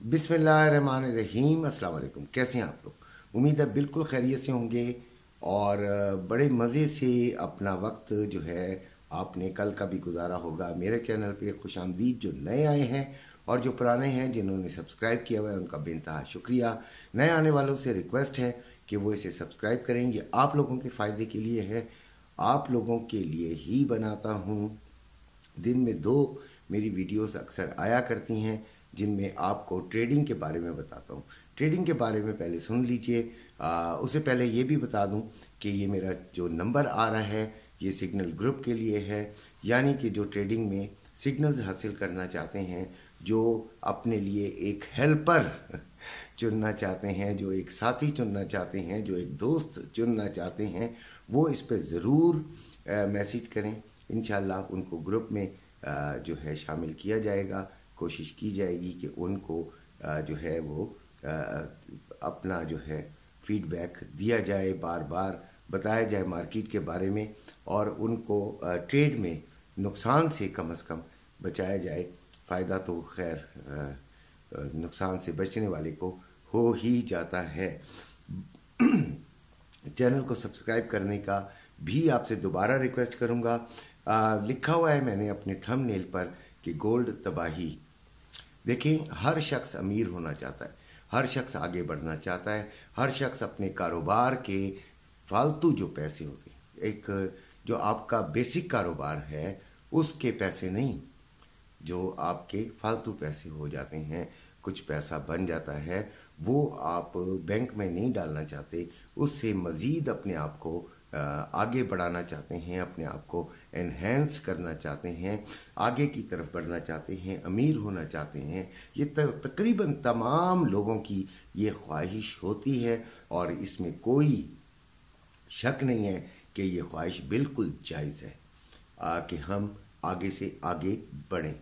बिस्मिल्लाहिर्रहमानिर्रहीम। अस्सलाम वालेकुम। कैसे हैं आप लोग? उम्मीद है बिल्कुल खैरियत से होंगे और बड़े मज़े से अपना वक्त जो है आपने कल का भी गुजारा होगा। मेरे चैनल पे खुश आमदीद जो नए आए हैं और जो पुराने हैं जिन्होंने सब्सक्राइब किया हुआ है उनका बेइंतहा शुक्रिया। नए आने वालों से रिक्वेस्ट है कि वो इसे सब्सक्राइब करें। ये आप लोगों के फ़ायदे के लिए है, आप लोगों के लिए ही बनाता हूँ। दिन में 2 मेरी वीडियोस अक्सर आया करती हैं जिनमें आपको ट्रेडिंग के बारे में बताता हूँ। ट्रेडिंग के बारे में पहले सुन लीजिए। उससे पहले ये भी बता दूँ कि ये मेरा जो नंबर आ रहा है ये सिग्नल ग्रुप के लिए है, यानी कि जो ट्रेडिंग में सिग्नल्स हासिल करना चाहते हैं, जो अपने लिए एक हेल्पर चुनना चाहते हैं, जो एक साथी चुनना चाहते हैं, जो एक दोस्त चुनना चाहते हैं, वो इस पर ज़रूर मैसेज करें। इंशाल्लाह उनको ग्रुप में जो है शामिल किया जाएगा। कोशिश की जाएगी कि उनको जो है वो अपना जो है फीडबैक दिया जाए, बार बार बताया जाए मार्केट के बारे में और उनको ट्रेड में नुकसान से कम बचाया जाए। फ़ायदा तो खैर नुकसान से बचने वाले को हो ही जाता है। चैनल को सब्सक्राइब करने का भी आपसे दोबारा रिक्वेस्ट करूंगा। लिखा हुआ है मैंने अपने थंबनेल पर कि गोल्ड तबाही। देखें, हर शख्स अमीर होना चाहता है, हर शख्स आगे बढ़ना चाहता है, हर शख्स अपने कारोबार के फालतू जो पैसे होते हैं, एक जो आपका बेसिक कारोबार है उसके पैसे नहीं, जो आपके फालतू पैसे हो जाते हैं, कुछ पैसा बन जाता है, वो आप बैंक में नहीं डालना चाहते, उससे मज़ीद अपने आप को आगे बढ़ाना चाहते हैं, अपने आप को एनहेंस करना चाहते हैं, आगे की तरफ बढ़ना चाहते हैं, अमीर होना चाहते हैं। ये तकरीबन तमाम लोगों की ये ख्वाहिश होती है और इसमें कोई शक नहीं है कि ये ख्वाहिश बिल्कुल जायज़ है कि हम आगे से आगे बढ़ें।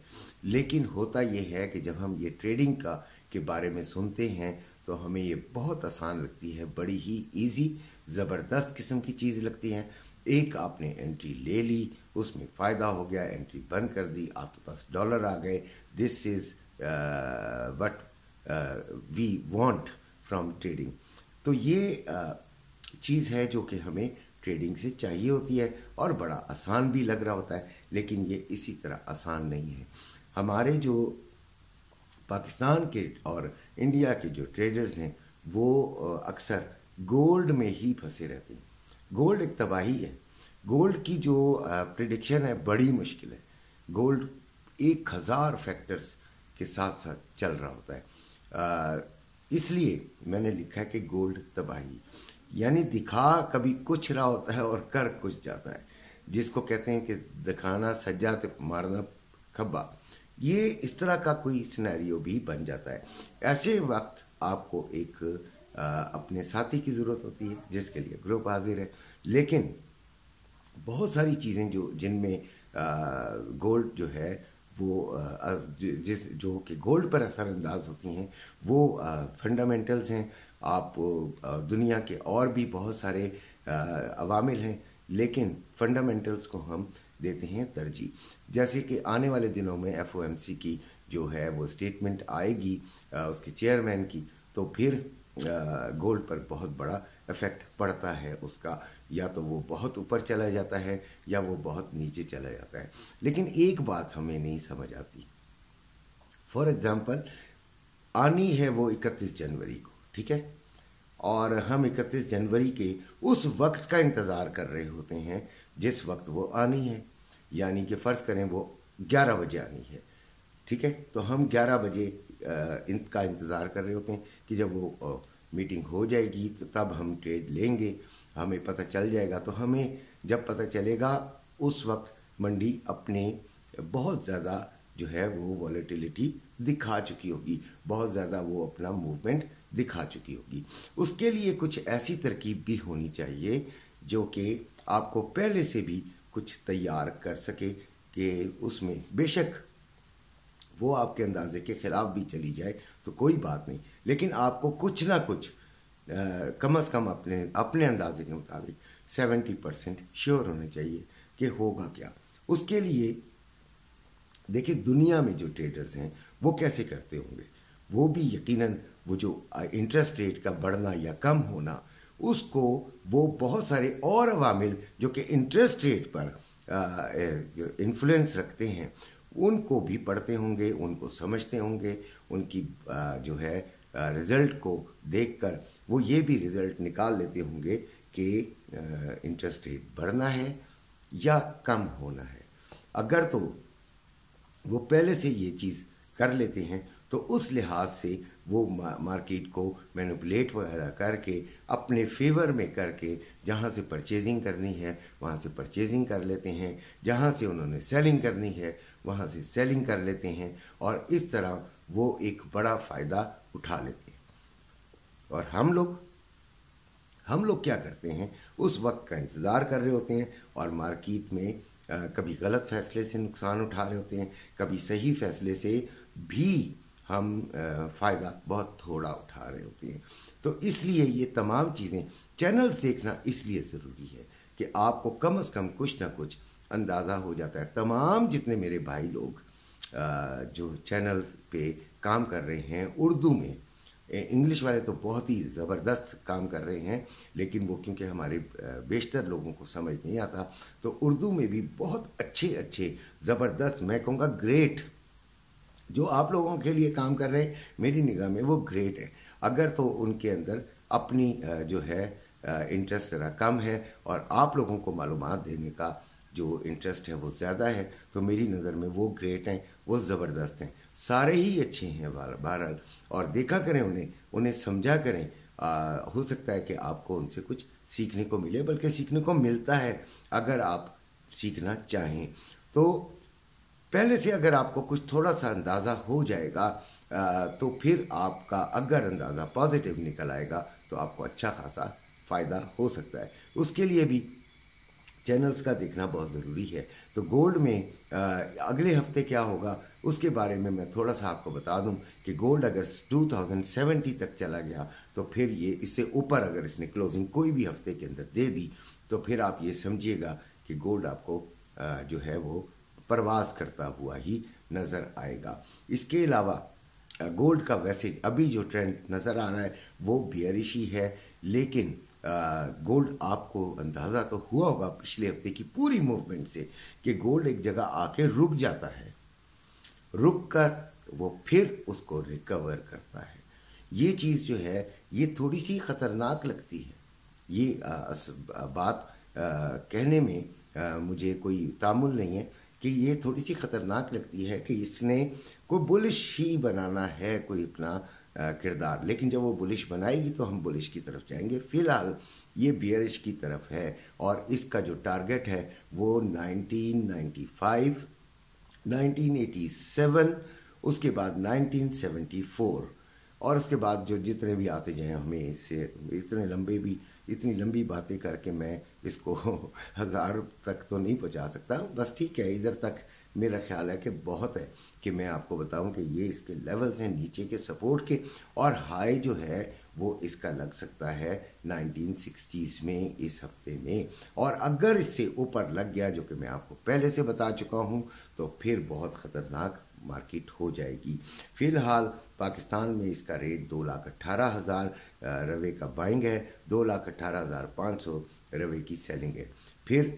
लेकिन होता ये है कि जब हम ये ट्रेडिंग के बारे में सुनते हैं तो हमें ये बहुत आसान लगती है, बड़ी ही इजी, ज़बरदस्त किस्म की चीज़ लगती है। एक आपने एंट्री ले ली, उसमें फ़ायदा हो गया, एंट्री बंद कर दी, आपके पास डॉलर आ गए। This is what we want from trading. तो ये चीज़ है जो कि हमें ट्रेडिंग से चाहिए होती है और बड़ा आसान भी लग रहा होता है, लेकिन ये इसी तरह आसान नहीं है। हमारे जो पाकिस्तान के और इंडिया के जो ट्रेडर्स हैं वो अक्सर गोल्ड में ही फंसे रहते हैं। गोल्ड एक तबाही है। गोल्ड की जो प्रिडिक्शन है बड़ी मुश्किल है। गोल्ड 1000 फैक्टर्स के साथ साथ चल रहा होता है। इसलिए मैंने लिखा है कि गोल्ड तबाही, यानी दिखा कभी कुछ रहा होता है और कर कुछ जाता है, जिसको कहते हैं कि दिखाना सज्जा ते मारना खब्बा। ये इस तरह का कोई सिनेरियो भी बन जाता है। ऐसे वक्त आपको एक अपने साथी की ज़रूरत होती है जिसके लिए ग्रुप हाजिर है। लेकिन बहुत सारी चीज़ें जिनमें गोल्ड जो है वो जो कि गोल्ड पर असरअंदाज होती हैं वो फंडामेंटल्स हैं। आप दुनिया के और भी बहुत सारे अवामिल हैं, लेकिन फंडामेंटल्स को हम देते हैं तरजीह। जैसे कि आने वाले दिनों में FOMC की जो है वो स्टेटमेंट आएगी उसके चेयरमैन की, तो फिर गोल्ड पर बहुत बड़ा इफेक्ट पड़ता है उसका। या तो वो बहुत ऊपर चला जाता है या वो बहुत नीचे चला जाता है। लेकिन एक बात हमें नहीं समझ आती। फॉर एग्जाम्पल, आनी है वो 31 जनवरी को, ठीक है, और हम 31 जनवरी के उस वक्त का इंतज़ार कर रहे होते हैं जिस वक्त वो आनी है। यानी कि फ़र्ज़ करें वो 11 बजे आनी है, ठीक है, तो हम 11 बजे इनका इंतज़ार कर रहे होते हैं कि जब वो मीटिंग हो जाएगी तो तब हम ट्रेड लेंगे, हमें पता चल जाएगा। तो हमें जब पता चलेगा उस वक्त मंडी अपने बहुत ज़्यादा जो है वो वॉलेटिलिटी दिखा चुकी होगी, बहुत ज़्यादा वो अपना मूवमेंट दिखा चुकी होगी। उसके लिए कुछ ऐसी तरकीब भी होनी चाहिए जो कि आपको पहले से भी कुछ तैयार कर सके कि उसमें बेशक वो आपके अंदाजे के खिलाफ भी चली जाए तो कोई बात नहीं, लेकिन आपको कुछ ना कुछ कम से कम अपने अंदाजे के मुताबिक 70% श्योर होने चाहिए कि होगा क्या। उसके लिए देखिए दुनिया में जो ट्रेडर्स हैं वो कैसे करते होंगे। وہ بھی یقیناً وہ جو انٹرسٹ ریٹ کا بڑھنا یا کم ہونا، اس کو وہ بہت سارے اور عوامل جو کہ انٹرسٹ ریٹ پر انفلوئنس رکھتے ہیں ان کو بھی پڑھتے ہوں گے، ان کو سمجھتے ہوں گے، ان کی جو ہے رزلٹ کو دیکھ کر وہ یہ بھی رزلٹ نکال لیتے ہوں گے کہ انٹرسٹ ریٹ بڑھنا ہے یا کم ہونا ہے۔ اگر تو وہ پہلے سے یہ چیز کر لیتے ہیں تو اس لحاظ سے وہ مارکیٹ کو مینپولیٹ وغیرہ کر کے اپنے فیور میں کر کے جہاں سے پرچیزنگ کرنی ہے وہاں سے پرچیزنگ کر لیتے ہیں، جہاں سے انہوں نے سیلنگ کرنی ہے وہاں سے سیلنگ کر لیتے ہیں، اور اس طرح وہ ایک بڑا فائدہ اٹھا لیتے ہیں۔ اور ہم لوگ کیا کرتے ہیں، اس وقت کا انتظار کر رہے ہوتے ہیں اور مارکیٹ میں کبھی غلط فیصلے سے نقصان اٹھا رہے ہوتے ہیں، کبھی صحیح فیصلے سے بھی ہم فائدہ بہت تھوڑا اٹھا رہے ہوتے ہیں۔ تو اس لیے یہ تمام چیزیں چینلز دیکھنا اس لیے ضروری ہے کہ آپ کو کم از کم کچھ نہ کچھ اندازہ ہو جاتا ہے۔ تمام جتنے میرے بھائی لوگ جو چینل پہ کام کر رہے ہیں اردو میں، انگلش والے تو بہت ہی زبردست کام کر رہے ہیں، لیکن وہ کیونکہ ہمارے بیشتر لوگوں کو سمجھ نہیں آتا، تو اردو میں بھی بہت اچھے زبردست، میں کہوں گا گریٹ، جو آپ لوگوں کے لیے کام کر رہے ہیں میری نگاہ میں وہ گریٹ ہے۔ اگر تو ان کے اندر اپنی جو ہے انٹرسٹ ذرا کم ہے اور آپ لوگوں کو معلومات دینے کا جو انٹرسٹ ہے وہ زیادہ ہے، تو میری نظر میں وہ گریٹ ہیں، وہ زبردست ہیں، سارے ہی اچھے ہیں بہرحال، اور دیکھا کریں انہیں سمجھا کریں۔ ہو سکتا ہے کہ آپ کو ان سے کچھ سیکھنے کو ملے، بلکہ سیکھنے کو ملتا ہے اگر آپ سیکھنا چاہیں تو۔ پہلے سے اگر آپ کو کچھ تھوڑا سا اندازہ ہو جائے گا تو پھر آپ کا اگر اندازہ پازیٹیو نکل آئے گا تو آپ کو اچھا خاصا فائدہ ہو سکتا ہے۔ اس کے لیے بھی چینلز کا دیکھنا بہت ضروری ہے۔ تو گولڈ میں اگلے ہفتے کیا ہوگا اس کے بارے میں تھوڑا سا آپ کو بتا دوں کہ گولڈ اگر 2070 تک چلا گیا تو پھر یہ اس سے اوپر اگر اس نے کلوزنگ کوئی بھی ہفتے کے اندر دے دی تو پھر آپ یہ سمجھیے گا کہ گولڈ آپ کو جو ہے وہ پرواز کرتا ہوا ہی نظر آئے گا۔ اس کے علاوہ گولڈ کا ویسے ابھی جو ٹرینڈ نظر آ رہا ہے وہ بیئرش ہی ہے، لیکن گولڈ آپ کو اندازہ تو ہوا ہوگا پچھلے ہفتے کی پوری موومنٹ سے کہ گولڈ ایک جگہ آ کے رک جاتا ہے، رک کر وہ پھر اس کو ریکور کرتا ہے۔ یہ چیز جو ہے یہ تھوڑی سی خطرناک لگتی ہے، یہ بات کہنے میں مجھے کوئی تعامل نہیں ہے کہ یہ تھوڑی سی خطرناک لگتی ہے کہ اس نے کوئی بلش ہی بنانا ہے کوئی اپنا کردار، لیکن جب وہ بلش بنائے گی تو ہم بلش کی طرف جائیں گے۔ فی الحال یہ بیئرش کی طرف ہے اور اس کا جو ٹارگٹ ہے وہ 1995، 1987، اس کے بعد 1974، اور اس کے بعد جو جتنے بھی آتے جائیں ہمیں اس سے اتنی لمبی باتیں کر کے میں اس کو 1000 تک تو نہیں پہنچا سکتا، بس ٹھیک ہے ادھر تک میرا خیال ہے کہ بہت ہے کہ میں آپ کو بتاؤں کہ یہ اس کے لیولز ہیں نیچے کے سپورٹ کے، اور ہائی جو ہے وہ اس کا لگ سکتا ہے 1960s میں اس ہفتے میں، اور اگر اس سے اوپر لگ گیا جو کہ میں آپ کو پہلے سے بتا چکا ہوں تو پھر بہت خطرناک مارکیٹ ہو جائے گی۔ فی الحال پاکستان میں اس کا ریٹ 2,18,000 روے کا بائنگ ہے، 2,18,500 روے کی سیلنگ ہے، پھر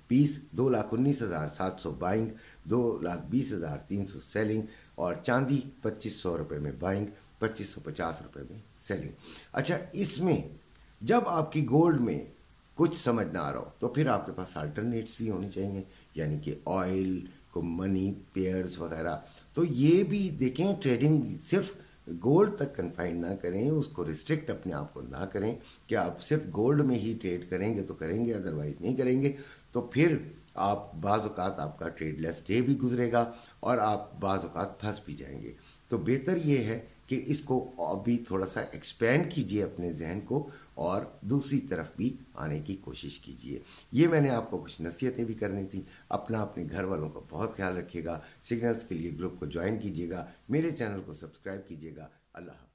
پیس 2,19,700 بائنگ، 2,20,300 سیلنگ، اور چاندی 2,500 روپے میں بائنگ، 2,550 روپے میں سیلنگ۔ اچھا، اس میں جب آپ کی گولڈ میں کچھ سمجھ نہ آ رہا ہو تو پھر آپ کے پاس آلٹرنیٹس بھی ہونے چاہیے، یعنی کہ آئل کو منی پیئرز وغیرہ۔ تو یہ بھی دیکھیں، ٹریڈنگ صرف گولڈ تک کنفائن نہ کریں، اس کو ریسٹرکٹ اپنے آپ کو نہ کریں کہ آپ صرف گولڈ میں ہی ٹریڈ کریں گے تو کریں گے، ادروائز نہیں کریں گے، تو پھر آپ بعض اوقات آپ کا ٹریڈ لیس ڈے بھی گزرے گا اور آپ بعض اوقات پھنس بھی جائیں گے۔ تو بہتر یہ ہے کہ اس کو ابھی تھوڑا سا ایکسپینڈ کیجئے اپنے ذہن کو اور دوسری طرف بھی آنے کی کوشش کیجئے۔ یہ میں نے آپ کو کچھ نصیحتیں بھی کرنی تھی۔ اپنا اپنے گھر والوں کا بہت خیال رکھیے گا، سگنلز کے لیے گروپ کو جوائن کیجئے گا، میرے چینل کو سبسکرائب کیجئے گا۔ اللہ حافظ۔